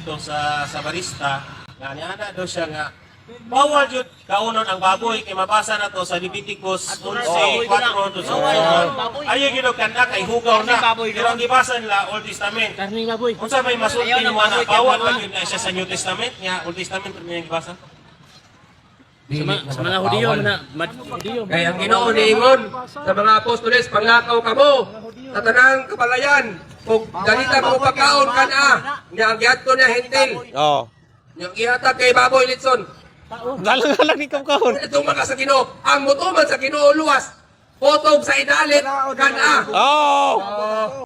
dito sa barista nga niana daw siya nga bawal jud kaunon ang baboy kay mabasa na to sa Leviticus 11:4 to 5. Ayo gyud kanda kay hugaw na. Pero ang gibasa nila Old Testament. Karning baboy. Unsa may masulti ni mo na bawal man gyud na siya sa New Testament nya Old Testament pero yung gibasa. Sa mga Hudiyo, Hudiyo. Kaya ang Ginoo niingon sa mga apostoles, panglakaw kamo sa tanang kapalayan, kung dalita mo pagkaon ka na, niya ang gihat ko niya hentil. Oh. Yung ihatag kay Baboy Litson. Galang ni kahon. Itong mga sa Ginoo, ang mutuman sa Ginoo luwas, potog sa idalit ka na. Oh.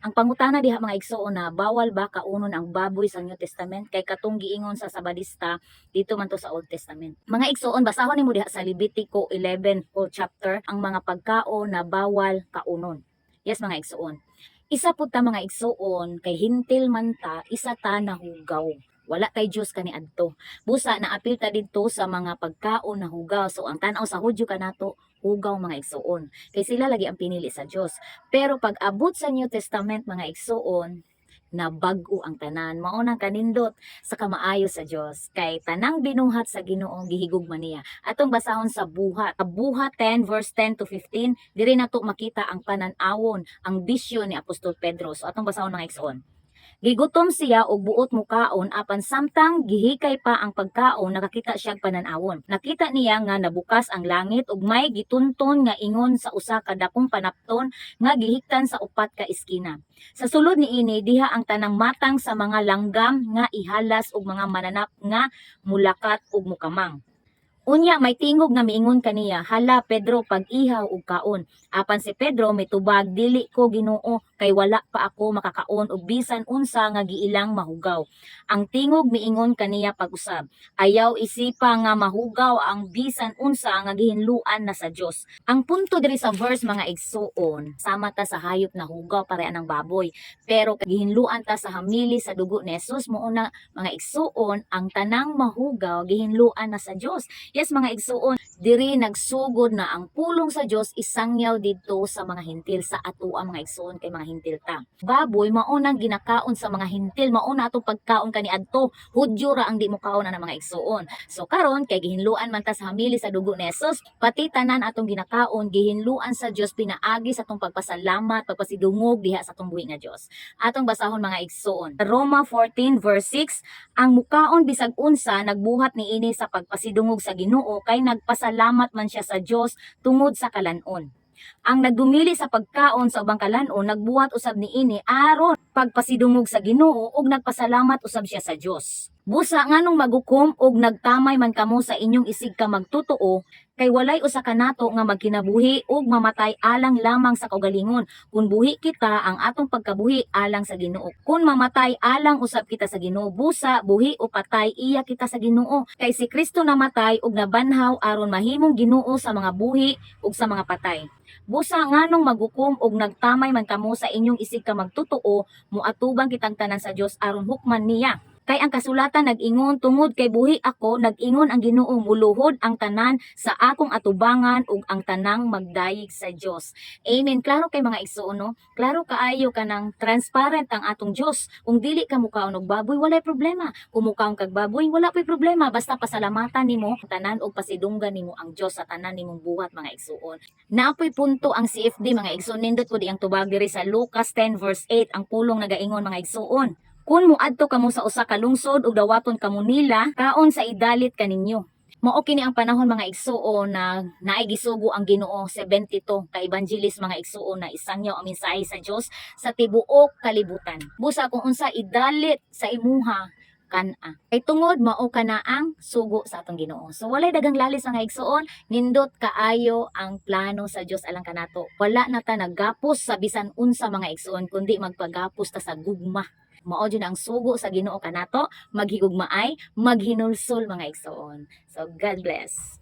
Ang pangutana diha mga igsoon na bawal ba kaunon ang baboy sa New Testament kay katong giingon sa Sabadista dito man to sa Old Testament. Mga igsoon basahon nimo diha sa Levitico 11 full chapter ang mga pagkaon na bawal kaunon. Yes mga igsoon. Isa pud ta mga igsoon kay hintil man ta isa ta nahugaw. Wala kay Diyos kani adto. Busa na apil ta didto sa mga pagkaon na hugaw. So ang tan-aw sa Hudyo kanato hugaw mga igsoon. Kay sila lagi ang pinili sa Diyos. Pero pag abot sa New Testament mga igsoon, na bag-o ang tanan. Mao nang kanindot sa kamaayo sa Dios kay tanang binuhat sa Ginoo gihigugma niya. Atong basahon sa Buhat. Buhat 10 verse 10 to 15, diri nato makita ang panan-awon, ang bisyon ni Apostol Pedro. So atong basahon mga igsoon. Gigutom siya og buot mukaon apan samtang gihikay pa ang pagkaon nakakita siya panan-awon. Nakita niya nga nabukas ang langit ug may gitunton nga ingon sa usa ka dakong panapton nga gihiktan sa upat ka iskina. Sa sulod niini diha ang tanang matang sa mga langgam nga ihalas ug mga mananap nga mulakat ug mukamang. Unya may tingog nga miingon kaniya, hala Pedro pag-ihaw og kaon. Apan si Pedro may tubag, dili ko Ginoo kay wala pa ako makakaon og bisan unsa nga giilang mahugaw. Ang tingog miingon kaniya pag-usab, ayaw isipa nga mahugaw ang bisan unsa nga gihinluan na sa Dios. Ang punto diri sa verse mga igsoon, sama ta sa hayop na hugaw pareha ng baboy, pero gihinluan ta sa hamili sa dugo ni Jesus mo una mga igsoon ang tanang mahugaw gihinluan na sa Dios. Yes mga igsuon, diri nagsugod na ang pulong sa Dios isangyaw didto sa mga hintil sa atoa mga igsuon kay mga hintil ta. Baboy maunang ginakaon sa mga hintil, mauna atong pagkaon kaniadto. Hudyo ra ang di mo kaon na mga igsuon. So karon kay gihinluan man ta sa hamili sa dugo ni Jesus, pati tanan atong ginakaon gihinluan sa Dios pinaagi sa atong pagpasalamat, pagpasidungog diha sa atong buhi nga Dios. Atong basahon mga igsuon. Roma 14 verse 6, ang mukaon bisag unsa nagbuhat niini sa pagpasidungog sa Ginoo kay nagpasalamat man siya sa Dios tungod sa kalanon. Ang nagdumili sa pagkaon sa ubang kalanon nagbuhat usab niini aron pagpasidungog sa Ginoo ug nagpasalamat usab siya sa Dios. Busa nganong magukom og nagtamay man kamo sa inyong isig ka magtotoo kay walay usa ka nato nga magkinabuhi ug mamatay alang lamang sa kaugalingon. Kun buhi kita ang atong pagkabuhi alang sa Ginoo. Kun mamatay alang usab kita sa Ginoo, busa buhi o patay iya kita sa Ginoo. Kay si Kristo namatay ug nabanhaw aron mahimong Ginoo sa mga buhi ug sa mga patay. Busa nganong magukom og nagtamay man kamo sa inyong isig ka magtotoo, muatubang kitang tanan sa Dios aron hukman niya. Kay ang kasulatan nag-ingon tungod kay buhi ako, nag-ingon ang Ginoo muluhod ang tanan sa akong atubangan ug ang tanang magdayeg sa Dios. Amen. Klaro kay mga igsoon no? Klaro kaayo kanang transparent ang atong Dios. Kung dili ka mukaon og baboy walay problema. Kung mukaon kag baboy wala pay problema basta pasalamatan nimo tanan ug pasidunggan nimo ang Dios sa tanan nimong buhat mga igsoon. Naapoy punto ang CFD mga igsoon nindot pud ang tubag diri sa Lucas 10 verse 8 ang pulong nagaingon mga igsoon. Kung muadto kamo sa usa ka lungsod ug dawaton kamo nila, kaon sa idalit kaninyo. Mao kini ang panahon mga igsuon na naay gisugo ang Ginoo 72 ka evangelist mga igsuon na isangyaw ang mensahe sa Dios sa tibuok kalibutan. Busa kung unsa idalit sa imuha kana. Kay tungod mao kana ang sugo sa atong Ginoo. So walay dagang lalis nga igsuon, nindot kaayo ang plano sa Dios alang kanato. Wala na ta naggapos sa bisan unsa mga igsuon kundi magpagapos ta sa gugma. Mao jud ang sugo sa Ginoo kanato, maghigugmaay, maghinulsol mga igsoon. So God bless.